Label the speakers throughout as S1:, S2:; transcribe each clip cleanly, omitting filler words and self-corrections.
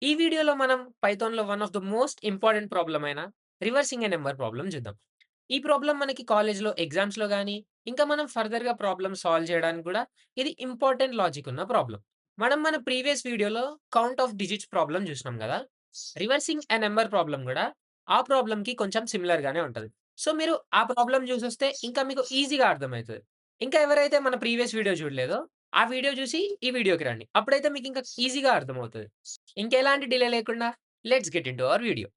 S1: ఈ వీడియోలో మనం పైథాన్‌లో one of the most important problem అయిన రివర్సింగ్ ఎ నంబర్ ప్రాబ్లమ్ చూద్దాం. ఈ ప్రాబ్లమ్ మనకి కాలేజ్‌లో ఎగ్జామ్స్‌లో గాని, ఇంకా మనం ఫర్దర్‌గా ప్రాబ్లమ్ సాల్వ్ చేయడానికి కూడా ఇది ఇంపార్టెంట్ లాజిక్ ఉన్న ప్రాబ్లమ్. మనం మన ప్రీవియస్ వీడియోలో కౌంట్ ఆఫ్ డిజిట్స్ ప్రాబ్లమ్ చూసినాం గదా! రివర్సింగ్ ఎ నంబర్ ప్రాబ్లమ్ గూడా ఆ ప్రాబ్లమ్‌కి కొంచెం సిమిలర్ గానే ఉంటది. సో, మీరు ఆ ప్రాబ్లమ్ చూసొస్తే ఇంకా మీకు ఈజీగా అర్థమైతది. ఇంకా ఎవరైతే మన ప్రీవియస్ వీడియో చూడలేదో, ఆ వీడియో చూసి ఈ వీడియోకి రండి. అప్పుడైతే మీకు ఇంకా ఈజీగా అర్థమవుతది. ఇంకెలాంటి డిలే లేకుండా let's get into hour video.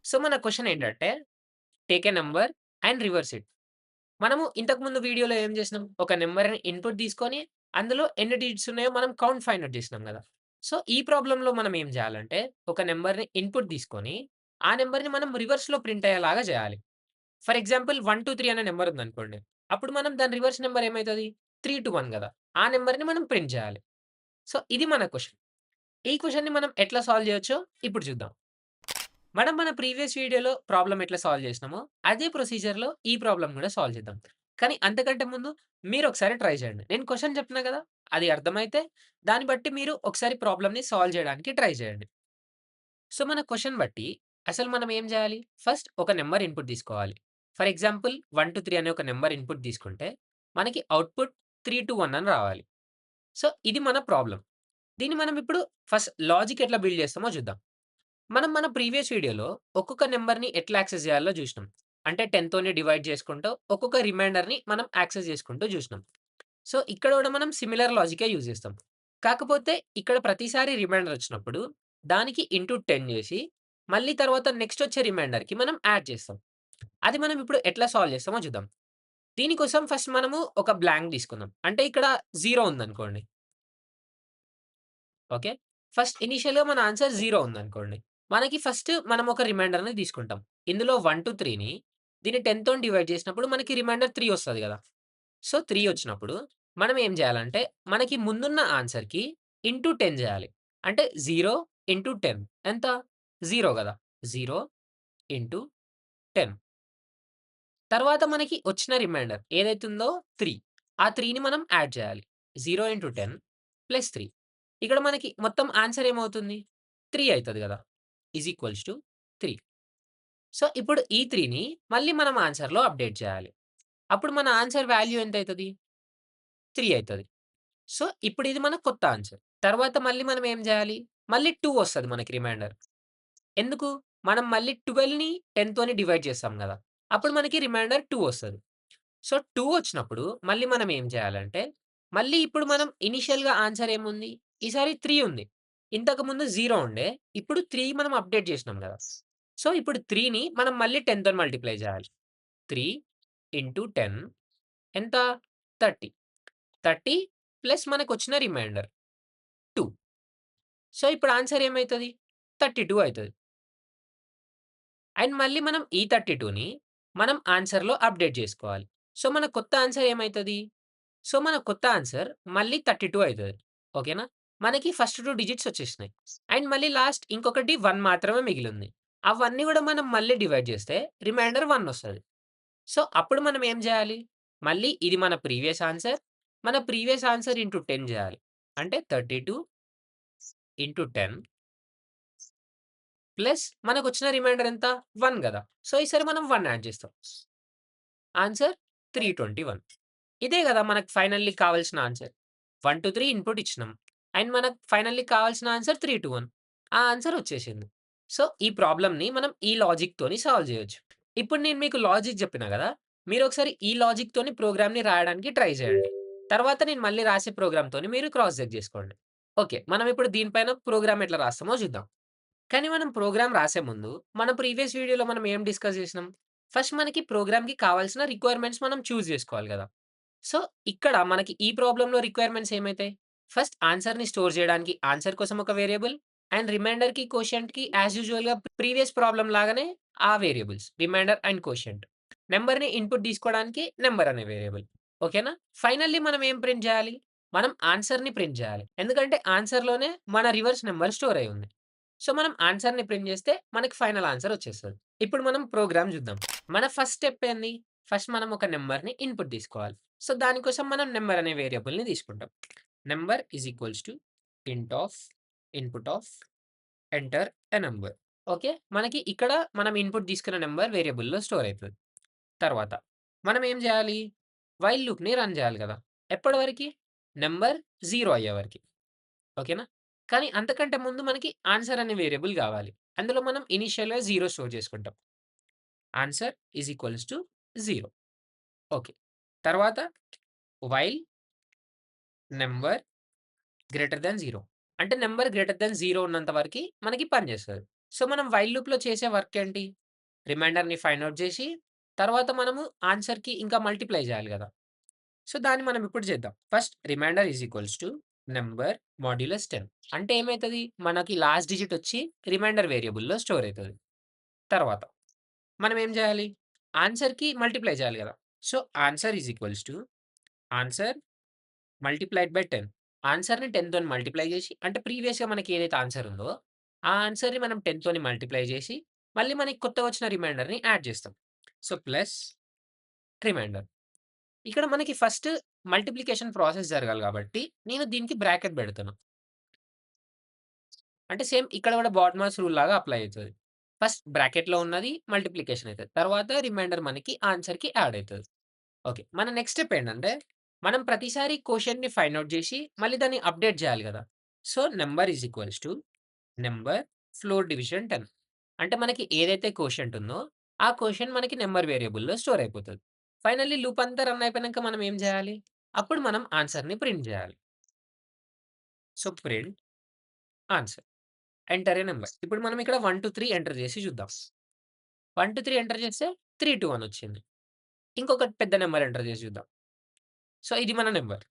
S1: So, మన క్వెషన్ ఏంటంటే take a number and reverse it. మనము ఇంతకుముందు వీడియోలో ఏం చేసినాం? ఒక నంబర్‌ని ఇన్‌పుట్ తీసుకొని అందులో ఎన్ని డిజిట్స్ ఉన్నాయో మనం కౌంట్ ఫైండ్ ఔట్ చేసినాం గదా! సో, ఈ ప్రాబ్లమ్‌లో మనం ఏం చేయాలంటే ఒక నంబర్‌ని ఇన్‌పుట్ తీసుకొని ఆ నంబర్‌ని మనం రివర్స్‌లో ప్రింట్ అయ్యేలాగా చేయాలి. ఫర్ ఎగ్జాంపుల్ 1-3 అనే నంబర్ ఉందనుకోండి. అప్పుడు మనం దాని రివర్స్ నంబర్ ఏమైతది? 3-1 గదా! ఆ నంబర్‌ని మనం ప్రింట్ చేయాలి. సో, ఇది మన క్వెషన్. ఈ క్వెషన్‌ని మనం ఎట్లా సాల్వ్ చేయొచ్చో ఇప్పుడు చూద్దాం. మనం మన ప్రీవియస్ వీడియోలో ప్రాబ్లమ్ ఎట్లా సాల్వ్ చేసినామో, అదే ప్రొసీజర్‌లో ఈ ప్రాబ్లమ్ కూడా సాల్వ్ చేద్దాం. కానీ అంతకంటే ముందు మీరొకసారి ట్రై చేయండి. నేను క్వెషన్ చెప్పినా కదా! అది అర్థమైతే దాన్ని బట్టి మీరు ఒకసారి ప్రాబ్లమ్‌ని సాల్వ్ చేయడానికి ట్రై చేయండి. సో, మన క్వెషన్ బట్టి అసలు మనం ఏం చేయాలి? ఫస్ట్ ఒక నంబర్ ఇన్‌పుట్ తీసుకోవాలి. ఫర్ ఎగ్జాంపుల్ 1-3 అనే ఒక నంబర్ ఇన్‌పుట్ తీసుకుంటే, మనకి ఔట్‌పుట్ 3-1 అని రావాలి. సో, ఇది మన ప్రాబ్లమ్. దీన్ని మనం ఇప్పుడు ఫస్ట్ లాజిక్ ఎట్లా బిల్డ్ చేస్తామో చూద్దాం. మనం మన ప్రీవియస్ వీడియోలో ఒక్కొక్క నంబర్‌ని ఎట్లా యాక్సెస్ చేయాలో జూసినాం. అంటే 10 తోని డివైడ్ చేసుకుంటూ ఒక్కొక్క రిమైండర్‌ని మనం యాక్సెస్ చేసుకుంటూ జూసినాం. సో, ఇక్కడ గూడా మనం సిమిలర్ లాజికే యూజ్ చేస్తాం. కాకపోతే ఇక్కడ ప్రతిసారి రిమైండర్ వచ్చినప్పుడు దానికి ఇంటూ 10 చేసి మళ్ళీ తర్వాత నెక్స్ట్ వచ్చే రిమైండర్‌కి మనం యాడ్ చేస్తాం. అది మనం ఇప్పుడు ఎట్లా సాల్వ్ చేస్తామో చూద్దాం. దీనికోసం ఫస్ట్ మనము ఒక బ్లాంక్ తీసుకుందాం. అంటే ఇక్కడ 0 ఉందనుకోండి. ఓకే. ఫస్ట్ ఇనీషియల్‌గా మన ఆన్సర్ 0 ఉందనుకోండి. మనకి ఫస్ట్ మనం ఒక రిమైండర్‌ని తీసుకుంటాం. ఇందులో 1-3ని దీన్ని 10 తోని డివైడ్ చేసినప్పుడు మనకి రిమైండర్ 3 వస్తది గదా! సో, 3 వచ్చినప్పుడు మనం ఏం చేయాలంటే, మనకి ముందున్న ఆన్సర్‌కి ఇంటూ 10 చేయాలి. అంటే 0 ఇంటూ 10 ఎంత? 0 గదా! 0 ఇంటూ 10. తర్వాత మనకి వచ్చిన రిమైండర్ ఏదైతుందో 3. ఆ 3ని మనం యాడ్ చేయాలి. 0 ఇంటూ 10 ప్లస్ 3. ఇక్కడ మనకి మొత్తం ఆన్సర్ ఏమవుతుంది? 3 అయితది గదా! Is equals to 3. సో, ఇప్పుడు ఈ 3ని మళ్ళీ మనం ఆన్సర్‌లో అప్డేట్ చేయాలి. అప్పుడు మన ఆన్సర్ వాల్యూ ఎంతైతది? 3 అయితది. సో, ఇప్పుడు ఇది మన కొత్త ఆన్సర్. తర్వాత మళ్ళీ మనం ఏం జేయాలి? మళ్ళీ 2 వస్తది మనకి రిమైండర్. ఎందుకు? మనం మళ్ళీ 12ని 10 తోని డివైడ్ చేస్తాం గదా! అప్పుడు మనకి రిమైండర్ 2 వస్తది. సో, 2 వచ్చినప్పుడు మళ్ళీ మనం ఏం చేయాలంటే, మళ్ళీ ఇప్పుడు మనం ఇనీషియల్‌గా ఆన్సర్ ఏముంది? ఈసారి 3 ఉంది. ఇంతకుముందు 0 ఉండే. ఇప్పుడు 3 మనం అప్డేట్ చేసినాం గదా! సో, ఇప్పుడు 3ని మనం మళ్ళీ 10 తోని మల్టిప్లై చేయాలి. 3 ఇంటూ 10 ఎంత? 30. 30 ప్లస్ మనకొచ్చిన రిమైండర్ 2. సో, ఇప్పుడు ఆన్సర్ ఏమైతది? 32 అయితది. అండ్ మళ్ళీ మనం ఈ 32ని మనం ఆన్సర్‌లో అప్డేట్ జేసుకోవాలి. సో, మన కొత్త ఆన్సర్ ఏమైతది? సో, మన కొత్త ఆన్సర్ మళ్ళీ 32 అయితది. ఓకేనా? మనకి ఫస్ట్ 2 డిజిట్స్ వచ్చేసినాయి. అండ్ మళ్ళీ లాస్ట్ ఇంకొకటి 1 మాత్రమే మిగిలుంది. అవన్నీ గూడా మనం మళ్ళీ డివైడ్ జేస్తే రిమైండర్ 1 ఒస్తది. సో, అప్పుడు మనం ఏం జేయాలి? మళ్ళీ ఇది మన ప్రీవియస్ ఆన్సర్. మన ప్రీవియస్ ఆన్సర్ ఇంటూ 10 జేయాలి. అంటే 32 ఇంటూ 10 ప్లస్ మనకొచ్చిన రిమైండర్ ఎంత? 1 గదా! సో, ఈసారి మనం 1 యాడ్ జేస్తాం. ఆన్సర్ 321. ఇదే గదా! మనకు ఫైనల్లీ కావాల్సిన ఆన్సర్. 1-3 ఇన్‌పుట్ ఇచ్చినాం. అండ్ మనకు ఫైనల్లీ కావాల్సిన ఆన్సర్ 321. ఆ ఆన్సర్ వచ్చేసింది. సో, ఈ ప్రాబ్లమ్‌ని మనం ఈ లాజిక్‌తోని సాల్వ్ జేయొచ్చు. ఇప్పుడు నేను మీకు లాజిక్ జెప్పినా గదా! మీరొకసారి ఈ లాజిక్‌తోని ప్రోగ్రామ్‌ని రాయడానికి ట్రై జేయండి. తర్వాత నేను మళ్ళీ రాసే ప్రోగ్రామ్‌తోని మీరు క్రాస్ చెక్ జేసుకోండి. ఓకే. మనం ఇప్పుడు దీని పైన ప్రోగ్రామ్ ఎట్లా రాస్తామో జూద్దాం. కానీ మనం ప్రోగ్రామ్ రాసే ముందు, మన ప్రీవియస్ వీడియోలో మనం ఏం డిస్కస్ చేసినాం? ఫస్ట్ మనకి ప్రోగ్రామ్‌కి కావాల్సిన రిక్వైర్మెంట్స్ మనం చూజ్ జేసుకోవాలి గదా! సో, ఇక్కడ మనకి ఈ ప్రాబ్లమ్‌లో రిక్వైర్మెంట్స్ ఏమైతాయి? ఫస్ట్ ఆన్సర్‌ని స్టోర్ జేయడానికి ఆన్సర్ కోసం ఒక వేరియబుల్ అండ్ రిమైండర్‌కి, కోషియంట్‌కి యాస్ యూజువల్‌గా ప్రీవియస్ ప్రాబ్లమ్ లాగానే ఆ వేరియబుల్స్ రిమైండర్ అండ్ కోషియంట్. నంబర్‌ని ఇన్‌పుట్ తీసుకోవడానికి నంబర్ అనే వేరియబుల్. ఓకేనా? ఫైనల్లీ మనం ఏం ప్రింట్ జేయాలి? మనం ఆన్సర్‌ని ప్రింట్ జేయాలి. ఎందుకంటే ఆన్సర్‌లోనే మన రివర్స్ నంబర్ స్టోర్ అయ్యి ఉంది. సో, మనం ఆన్సర్‌ని ప్రింట్ జేస్తే మనకి ఫైనల్ ఆన్సర్ వచ్చేస్తది. ఇప్పుడు మనం ప్రోగ్రామ్ జూద్దాం. మన ఫస్ట్ స్టెప్ ఏంది? ఫస్ట్ మనం ఒక నంబర్‌ని ఇన్‌పుట్ తీసుకోవాలి. సో, దానికోసం మనం నంబర్ అనే వేరియబుల్‌ని తీసుకుంటాం. నంబర్ ఈజ్ ఈక్వల్స్ టు ఇంట్ of input of enter a number. Okay. మనకి ఇక్కడ మనం ఇన్‌పుట్ తీసుకున్న నంబర్ వేరియబుల్‌లో స్టోర్ అయితది. తర్వాత మనం ఏం జేయాలి? వైల్ లూప్‌ని రన్ జేయాలి గదా! ఎప్పటి వరకి? నంబర్ 0 అయ్యే వరకి. ఓకేనా? కానీ అంతకంటే ముందు మనకి ఆన్సర్ అనే వేరియబుల్ గావాలి. అందులో మనం ఇనీషియల్‌గా 0 స్టోర్ చేసుకుంటాం. Answer is equals to 0. Okay. తర్వాత వైల్ నంబర్ గ్రేటర్ థాన్ 0. అంటే నంబర్ గ్రేటర్ థాన్ 0 ఉన్నంత వరకి మనకి పని చేస్తది. సో, మనం వైల్ లూప్‌లో చేసే వర్క్ ఏంటి? రిమైండర్‌ని ఫైండ్ ఔట్ జేసి, తర్వాత మనము ఆన్సర్‌కి ఇంకా మల్టిప్లై జేయాలి గదా! సో, దాన్ని మనం ఇప్పుడు చేద్దాం. First remainder is equals to number modulus 10. అంటే ఏమైతది? మనకి లాస్ట్ డిజిట్ వచ్చి రిమైండర్ వేరియబుల్‌లో స్టోర్ అయితది. తర్వాత మనం ఏం జేయాలి? ఆన్సర్‌కి మల్టిప్లై చేయాలి గదా! So, answer is equals to answer multiplied by 10. ఆన్సర్‌ని 10 తోని మల్టిప్లై జేసి అంటే ప్రీవియస్‌గా మనకి ఏదైతే ఆన్సర్ ఉందో, ఆ ఆన్సర్‌ని మనం 10 తోని మల్టిప్లై జేసి, మళ్ళీ మనకి కొత్తగా వచ్చిన రిమైండర్‌ని యాడ్ జేస్తాం. So, plus remainder. ఇక్కడ మనకి ఫస్ట్ మల్టిప్లికేషన్ ప్రాసెస్ జరగాలి గాబట్టి, నేను దీనికి బ్రాకెట్ బెడతాను. అంటే సేమ్ ఇక్కడ గూడా బాడ్‌మాస్ రూల్ లాగా అప్లై అయితది. ఫస్ట్ బ్రాకెట్‌లో ఉన్నది మల్టిప్లికేషన్ అయితది. తర్వాత రిమైండర్ మనకి ఆన్సర్‌కి యాడ్ అయితది. ఓకే. మన నెక్స్ట్ స్టెప్ ఏంటంటే, మనం ప్రతిసారి కోషెంట్‌ని ఫైండ్ ఔట్ జేసి, మళ్ళీ దాన్ని అప్‌డేట్ జేయాలి గదా! So, number is equals to number floor division 10. అంటే మనకి ఏదైతే కోషెంట్ ఉందో, ఆ కోషెంట్ మనకి నంబర్ వేరియబుల్‌లో స్టోర్ అయిపోతది. ఫైనల్లీ లూప్ అంతా రన్ అయిపోయినంక మనం ఏం జేయాలి? అప్పుడు మనం ఆన్సర్‌ని ప్రింట్ జేయాలి. So, print answer. Enter a number. ఇప్పుడు మనం ఇక్కడ 1-3 ఎంటర్ జేసి జూద్దాం. 1-3 ఎంటర్ జేస్తే 3-2 వచ్చింది. ఇంకొక పెద్ద నంబర్ ఎంటర్ జేసి జూద్దాం. సో, ఇది మన నంబర్.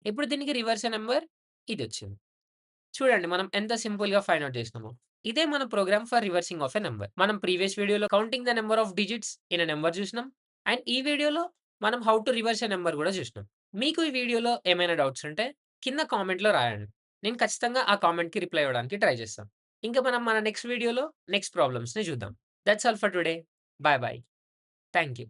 S1: ఇప్పుడు దీనికి రివర్స్ నంబర్ ఇదొచ్చింది. చూడండి మనం ఎంత సింపుల్‌గా ఫైండ్ ఔట్ చేసినామో. ఇదే మన program for reversing of a number. మనం ప్రీవియస్ వీడియోలో counting the number of digits in a number చూసినాం. అండ్ ఈ వీడియోలో మనం how to reverse a number గూడా చూసినాం. మీకు ఈ వీడియోలో ఏమైనా డౌట్స్ ఉంటే కింద కామెంట్‌లో రాయండి. నేను ఖచ్చితంగా ఆ కామెంట్‌కి రిప్లై ఇవ్వడానికి ట్రై చేస్తాను. ఇంకా మనం మన నెక్స్ట్ వీడియోలో నెక్స్ట్ ప్రాబ్లమ్స్‌ని చూద్దాం. That's all for today. By by. Thank you.